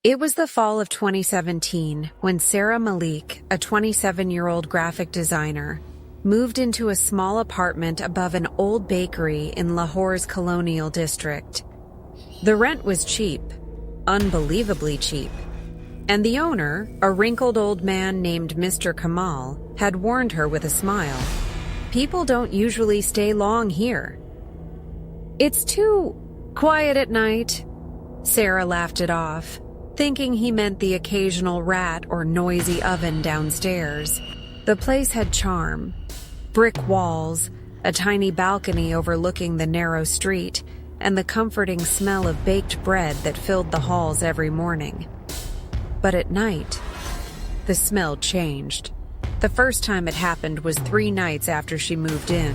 It was the fall of 2017 when Sarah Malik, a 27-year-old graphic designer, moved into a small apartment above an old bakery in Lahore's colonial district. The rent was cheap, unbelievably cheap, and the owner, a wrinkled old man named Mr. Kamal, had warned her with a smile. "People don't usually stay long here." "It's too quiet at night," Sarah laughed it off, thinking he meant the occasional rat or noisy oven downstairs. The place had charm. Brick walls, a tiny balcony overlooking the narrow street, and the comforting smell of baked bread that filled the halls every morning. But at night, the smell changed. The first time it happened was 3 nights after she moved in.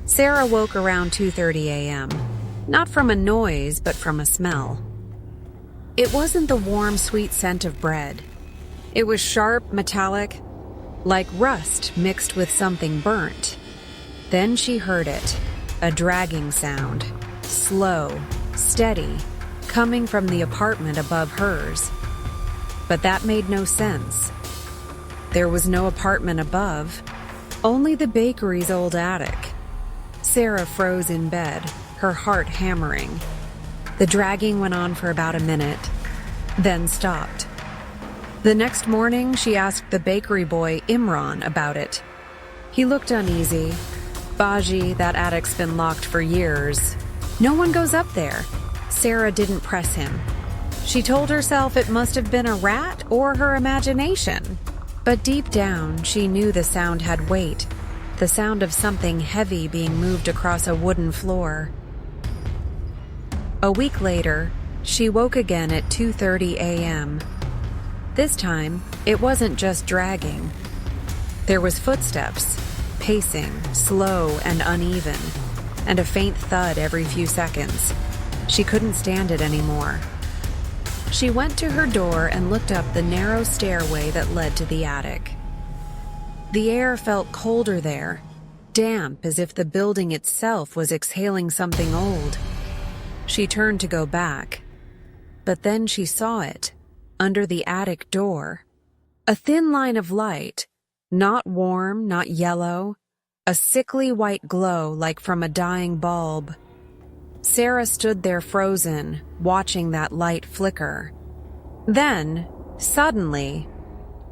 Sarah woke around 2:30 a.m., not from a noise, but from a smell. It wasn't the warm, sweet scent of bread. It was sharp, metallic, like rust mixed with something burnt. Then she heard it, a dragging sound, slow, steady, coming from the apartment above hers. But that made no sense. There was no apartment above, only the bakery's old attic. Sarah froze in bed, her heart hammering. The dragging went on for about a minute, then stopped. The next morning, she asked the bakery boy, Imran, about it. He looked uneasy. "Baji, that attic's been locked for years. No one goes up there." Sarah didn't press him. She told herself it must have been a rat or her imagination. But deep down, she knew the sound had weight, the sound of something heavy being moved across a wooden floor. A week later, she woke again at 2:30 a.m. This time, it wasn't just dragging. There was footsteps, pacing, slow and uneven, and a faint thud every few seconds. She couldn't stand it anymore. She went to her door and looked up the narrow stairway that led to the attic. The air felt colder there, damp as if the building itself was exhaling something old. She turned to go back, but then she saw it, under the attic door. A thin line of light, not warm, not yellow, a sickly white glow like from a dying bulb. Sarah stood there frozen, watching that light flicker. Then, suddenly,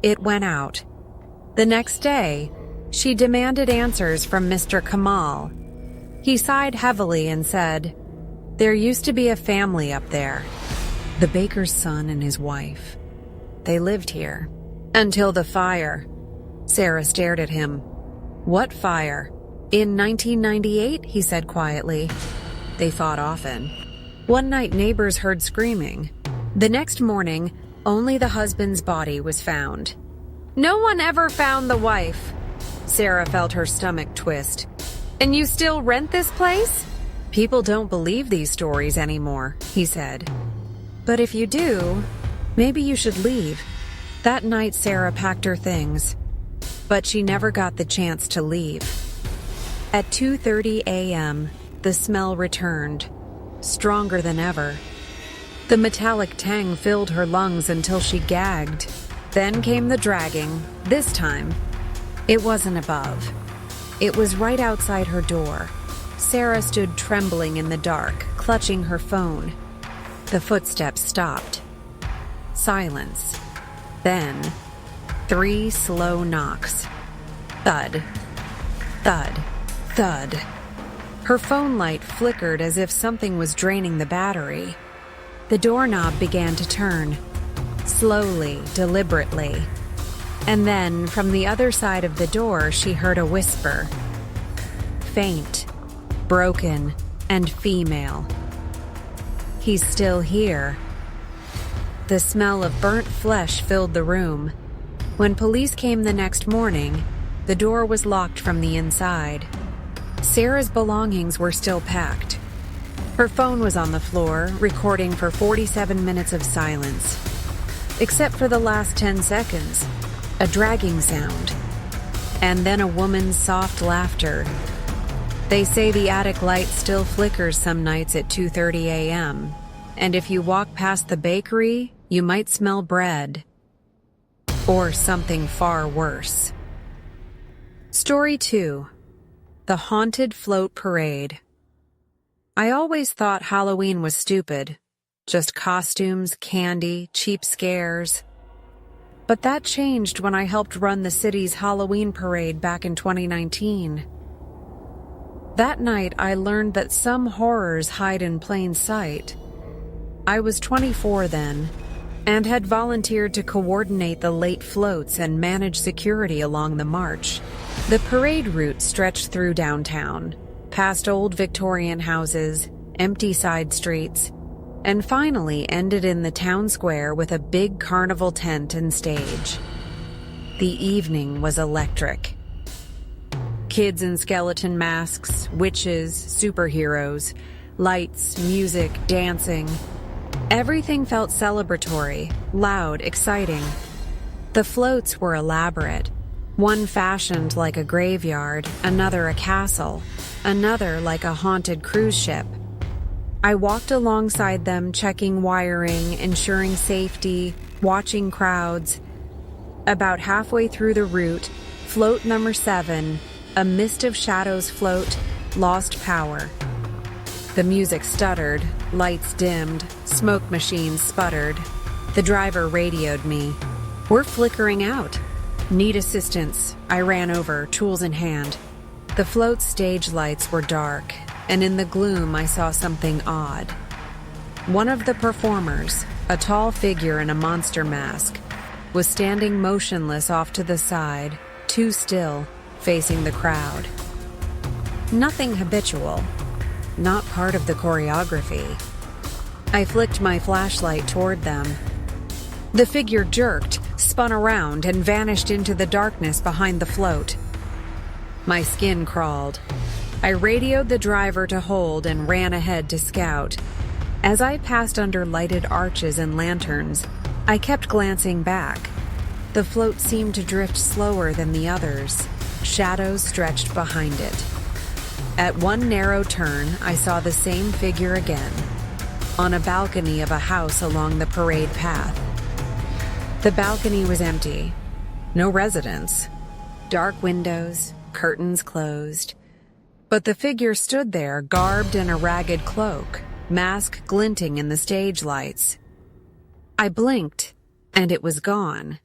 it went out. The next day, she demanded answers from Mr. Kamal. He sighed heavily and said, "There used to be a family up there. The baker's son and his wife. They lived here. Until the fire." Sarah stared at him. "What fire?" "In 1998, he said quietly. They fought often. One night neighbors heard screaming. The next morning, only the husband's body was found. No one ever found the wife." Sarah felt her stomach twist. "And you still rent this place?" "People don't believe these stories anymore," he said. "But if you do, maybe you should leave." That night, Sarah packed her things, but she never got the chance to leave. At 2:30 a.m., the smell returned, stronger than ever. The metallic tang filled her lungs until she gagged. Then came the dragging. This time, it wasn't above. It was right outside her door. Sarah stood trembling in the dark, clutching her phone. The footsteps stopped. Silence. Then, 3 slow knocks. Thud. Thud. Thud. Her phone light flickered as if something was draining the battery. The doorknob began to turn. Slowly, deliberately. And then, from the other side of the door, she heard a whisper. Faint, broken, and female. "He's still here." The smell of burnt flesh filled the room. When police came the next morning, the door was locked from the inside. Sarah's belongings were still packed. Her phone was on the floor, recording for 47 minutes of silence. Except for the last 10 seconds, a dragging sound, and then a woman's soft laughter. They say the attic light still flickers some nights at 2:30 a.m., and if you walk past the bakery, you might smell bread. Or something far worse. Story 2. The Haunted Float Parade. I always thought Halloween was stupid. Just costumes, candy, cheap scares. But that changed when I helped run the city's Halloween parade back in 2019. That night, I learned that some horrors hide in plain sight. I was 24 then, and had volunteered to coordinate the late floats and manage security along the march. The parade route stretched through downtown, past old Victorian houses, empty side streets, and finally ended in the town square with a big carnival tent and stage. The evening was electric. Kids in skeleton masks, witches, superheroes, lights, music, dancing. Everything felt celebratory, loud, exciting. The floats were elaborate. One fashioned like a graveyard, another a castle, another like a haunted cruise ship. I walked alongside them, checking wiring, ensuring safety, watching crowds. About halfway through the route, float number 7, a Mist of Shadows float, lost power. The music stuttered, lights dimmed, smoke machines sputtered. The driver radioed me. "We're flickering out. Need assistance." I ran over, tools in hand. The float's stage lights were dark, and in the gloom I saw something odd. One of the performers, a tall figure in a monster mask, was standing motionless off to the side, too still, facing the crowd. Nothing habitual. Not part of the choreography. I flicked my flashlight toward them. The figure jerked, spun around, and vanished into the darkness behind the float. My skin crawled. I radioed the driver to hold and ran ahead to scout. As I passed under lighted arches and lanterns, I kept glancing back. The float seemed to drift slower than the others. Shadows stretched behind it. At one narrow turn, I saw the same figure again, on a balcony of a house along the parade path. The balcony was empty. No residents. Dark windows, curtains closed. But the figure stood there, garbed in a ragged cloak, mask glinting in the stage lights. I blinked, and it was gone.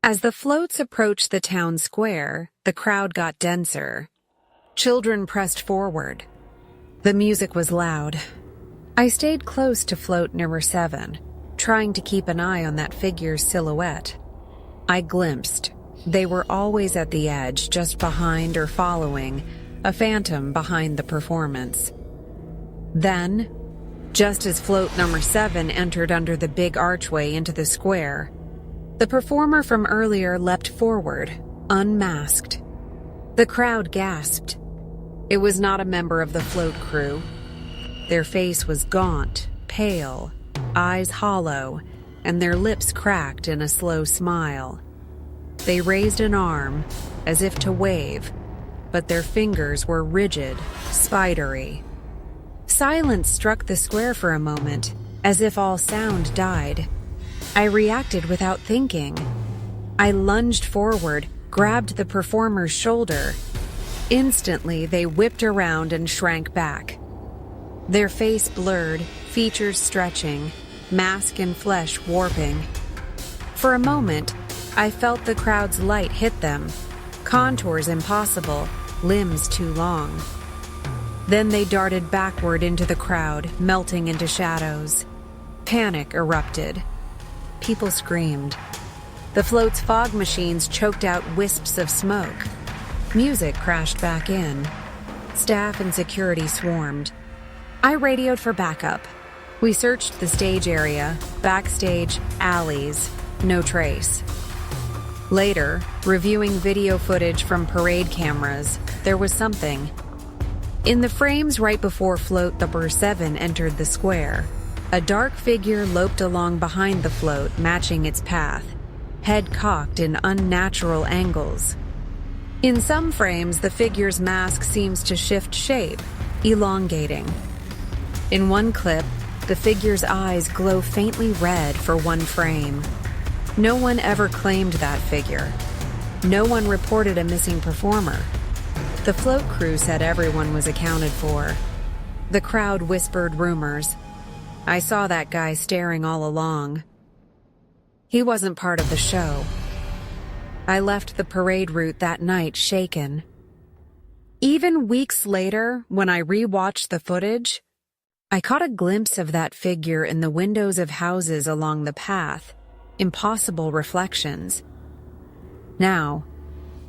As the floats approached the town square, the crowd got denser. Children pressed forward. The music was loud. I stayed close to float number 7, trying to keep an eye on that figure's silhouette. I glimpsed. They were always at the edge, just behind or following, a phantom behind the performance. Then, just as float number 7 entered under the big archway into the square, the performer from earlier leapt forward, unmasked. The crowd gasped. It was not a member of the float crew. Their face was gaunt, pale, eyes hollow, and their lips cracked in a slow smile. They raised an arm, as if to wave, but their fingers were rigid, spidery. Silence struck the square for a moment, as if all sound died. I reacted without thinking. I lunged forward, grabbed the performer's shoulder. Instantly, they whipped around and shrank back. Their face blurred, features stretching, mask and flesh warping. For a moment, I felt the crowd's light hit them, contours impossible, limbs too long. Then they darted backward into the crowd, melting into shadows. Panic erupted. People screamed. The float's fog machines choked out wisps of smoke. Music crashed back in. Staff and security swarmed. I radioed for backup. We searched the stage area, backstage, alleys. No trace. Later, reviewing video footage from parade cameras, there was something. In the frames right before float number 7 entered the square, a dark figure loped along behind the float, matching its path, head cocked in unnatural angles. In some frames, the figure's mask seems to shift shape, elongating. In one clip, The figure's eyes glow faintly red for one frame. No one ever claimed that figure. No one reported a missing performer. The float crew said everyone was accounted for. The crowd whispered rumors. I saw that guy staring all along. He wasn't part of the show. I left the parade route that night shaken. Even weeks later, when I rewatched the footage, I caught a glimpse of that figure in the windows of houses along the path, impossible reflections. Now,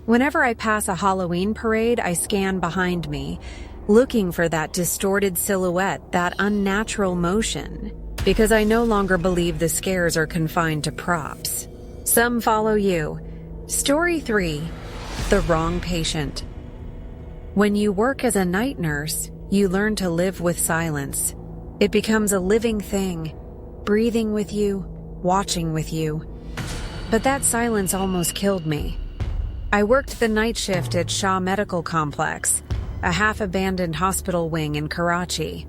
whenever I pass a Halloween parade, I scan behind me, looking for that distorted silhouette, that unnatural motion, because I no longer believe the scares are confined to props. Some follow you. Story 3: The Wrong Patient. When you work as a night nurse, you learn to live with silence. It becomes a living thing, breathing with you, watching with you. But that silence almost killed me. I worked the night shift at Shah Medical Complex, a half-abandoned hospital wing in Karachi.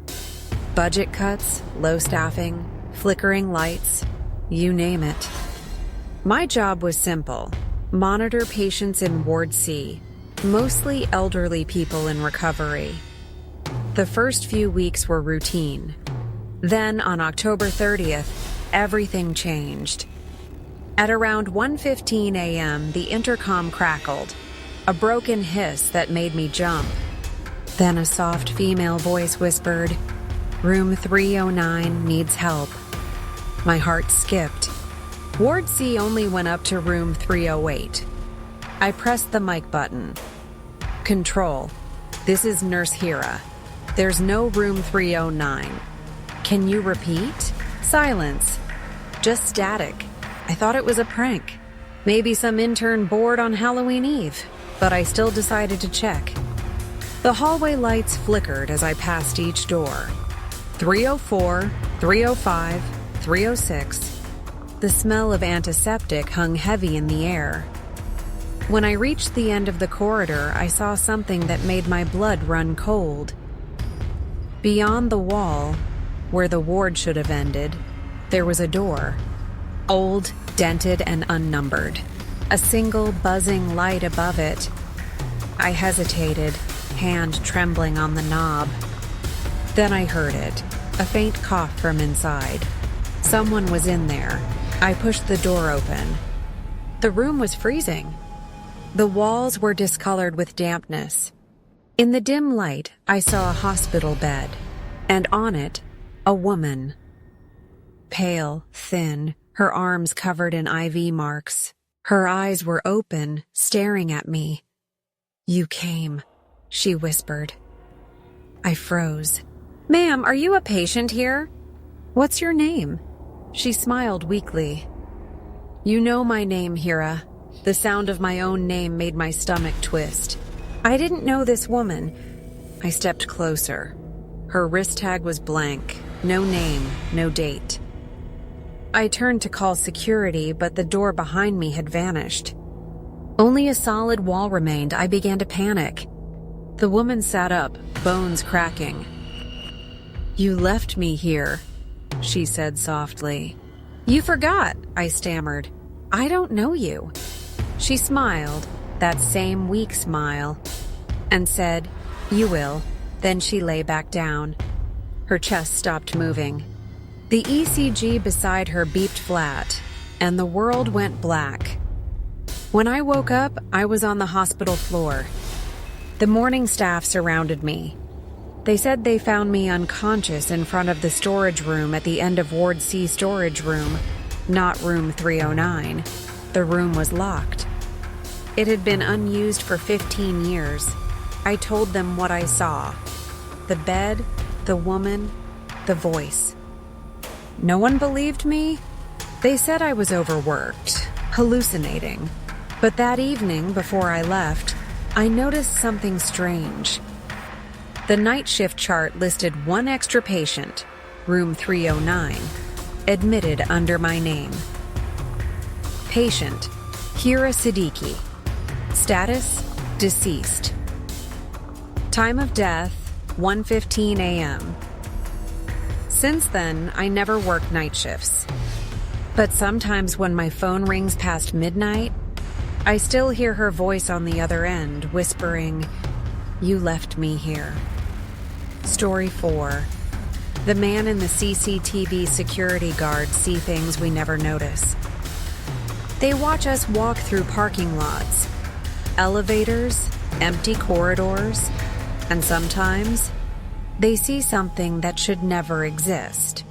Budget cuts, low staffing, flickering lights, you name it. My job was simple: monitor patients in Ward C, mostly elderly people in recovery. The first few weeks were routine. Then, on October 30th, everything changed. At around 1:15 a.m., the intercom crackled, a broken hiss that made me jump. Then a soft female voice whispered, "Room 309 needs help." My heart skipped. Ward C only went up to room 308. I pressed the mic button. "Control, this is Nurse Hira. There's no room 309. Can you repeat?" Silence. Just static. I thought it was a prank. Maybe some intern bored on Halloween Eve, but I still decided to check. The hallway lights flickered as I passed each door. 304, 305, 306. The smell of antiseptic hung heavy in the air. When I reached the end of the corridor, I saw something that made my blood run cold. Beyond the wall, where the ward should have ended, there was a door. Old, dented, and unnumbered. A single buzzing light above it. I hesitated, hand trembling on the knob. Then I heard it, a faint cough from inside. Someone was in there. I pushed the door open. The room was freezing. The walls were discolored with dampness. In the dim light, I saw a hospital bed, and on it, a woman. Pale, thin, her arms covered in IV marks. Her eyes were open, staring at me. "You came," she whispered. I froze. "Ma'am, are you a patient here? What's your name?" She smiled weakly. "You know my name, Hira." The sound of my own name made my stomach twist. I didn't know this woman. I stepped closer. Her wrist tag was blank. No name, no date. I turned to call security, but the door behind me had vanished. Only a solid wall remained. I began to panic. The woman sat up, bones cracking. "You left me here," she said softly. "You forgot," I stammered. "I don't know you." She smiled, that same weak smile, and said, "You will." Then she lay back down. Her chest stopped moving. The ECG beside her beeped flat, and the world went black. When I woke up, I was on the hospital floor. The morning staff surrounded me. They said they found me unconscious in front of the storage room at the end of Ward C storage room, not room 309. The room was locked. It had been unused for 15 years. I told them what I saw. The bed, the woman, the voice. No one believed me. They said I was overworked, hallucinating. But that evening, before I left, I noticed something strange. The night shift chart listed one extra patient, room 309, admitted under my name. Patient, Hira Siddiqui. Status, deceased. Time of death, 1:15 a.m. Since then, I never worked night shifts. But sometimes when my phone rings past midnight, I still hear her voice on the other end, whispering, "You left me here." Story 4. The man and the CCTV security guard see things we never notice. They watch us walk through parking lots, elevators, empty corridors, and sometimes they see something that should never exist.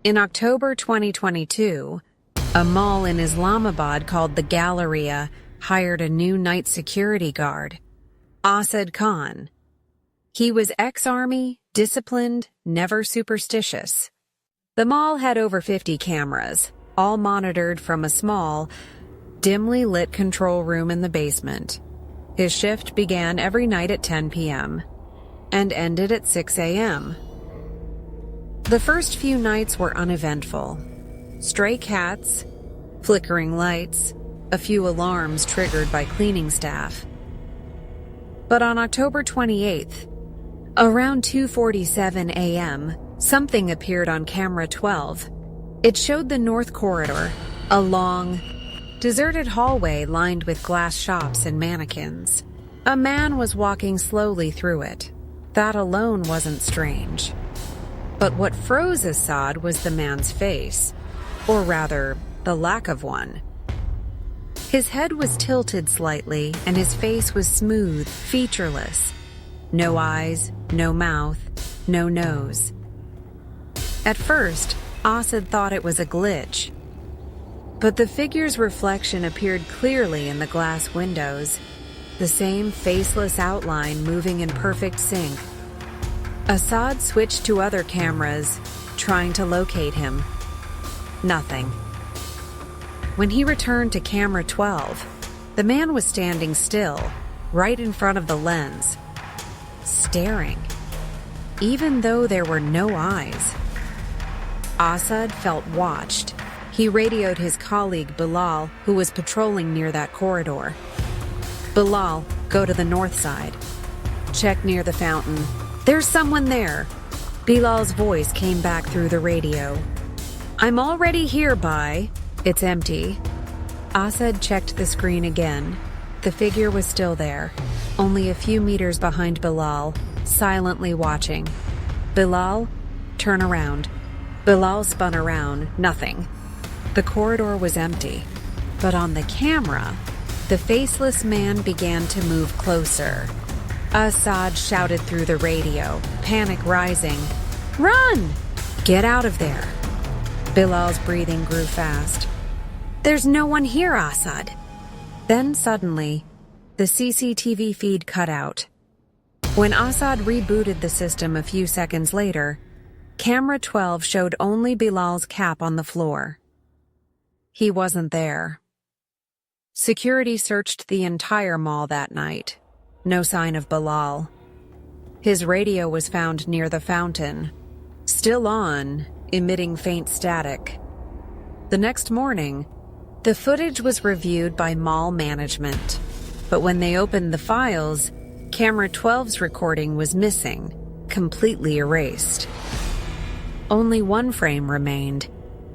In October 2022, a mall in Islamabad called the Galleria hired a new night security guard, Asad Khan. He was ex-army, disciplined, never superstitious. The mall had over 50 cameras, all monitored from a small, dimly lit control room in the basement. His shift began every night at 10 p.m. and ended at 6 a.m. The first few nights were uneventful. Stray cats, flickering lights, a few alarms triggered by cleaning staff. But on October 28th, around 2:47 a.m., something appeared on camera 12. It showed the North Corridor, a long, deserted hallway lined with glass shops and mannequins. A man was walking slowly through it. That alone wasn't strange. But what froze Asad was the man's face, or rather, the lack of one. His head was tilted slightly, and his face was smooth, featureless. No eyes, no mouth, no nose. At first, Asad thought it was a glitch. But the figure's reflection appeared clearly in the glass windows, the same faceless outline moving in perfect sync. Asad switched to other cameras, trying to locate him. Nothing. When he returned to camera 12, the man was standing still, right in front of the lens, staring, even though there were no eyes. Asad felt watched. He radioed his colleague Bilal, who was patrolling near that corridor. "Bilal, go to the north side. Check near the fountain. There's someone there." Bilal's voice came back through the radio. "I'm already here, Bai. It's empty." Asad checked the screen again. The figure was still there, only a few meters behind Bilal, silently watching. "Bilal, turn around." Bilal spun around, nothing. The corridor was empty, but on the camera, the faceless man began to move closer. Asad shouted through the radio, panic rising. "Run! Get out of there!" Bilal's breathing grew fast. "There's no one here, Asad." Then suddenly, the CCTV feed cut out. When Asad rebooted the system a few seconds later, camera 12 showed only Bilal's cap on the floor. He wasn't there. Security searched the entire mall that night. No sign of Bilal. His radio was found near the fountain, still on, emitting faint static. The next morning, the footage was reviewed by mall management, but when they opened the files, camera 12's recording was missing, completely erased. Only one frame remained,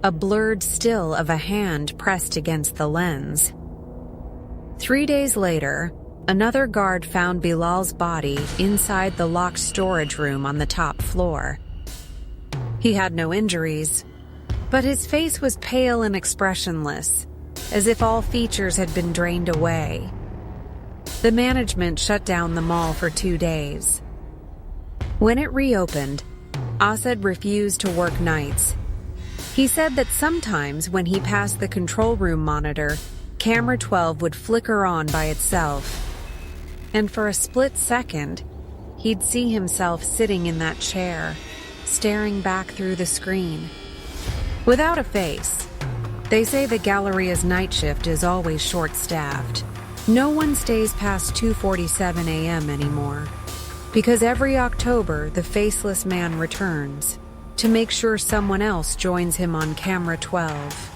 a blurred still of a hand pressed against the lens. 3 days later, another guard found Bilal's body inside the locked storage room on the top floor. He had no injuries, but his face was pale and expressionless, as if all features had been drained away. The management shut down the mall for 2 days. When it reopened, Asad refused to work nights. He said that sometimes when he passed the control room monitor, camera 12 would flicker on by itself. And for a split second, he'd see himself sitting in that chair, staring back through the screen. Without a face. They say the Galleria's night shift is always short-staffed. No one stays past 2:47 a.m. anymore. Because every October, the faceless man returns to make sure someone else joins him on camera 12.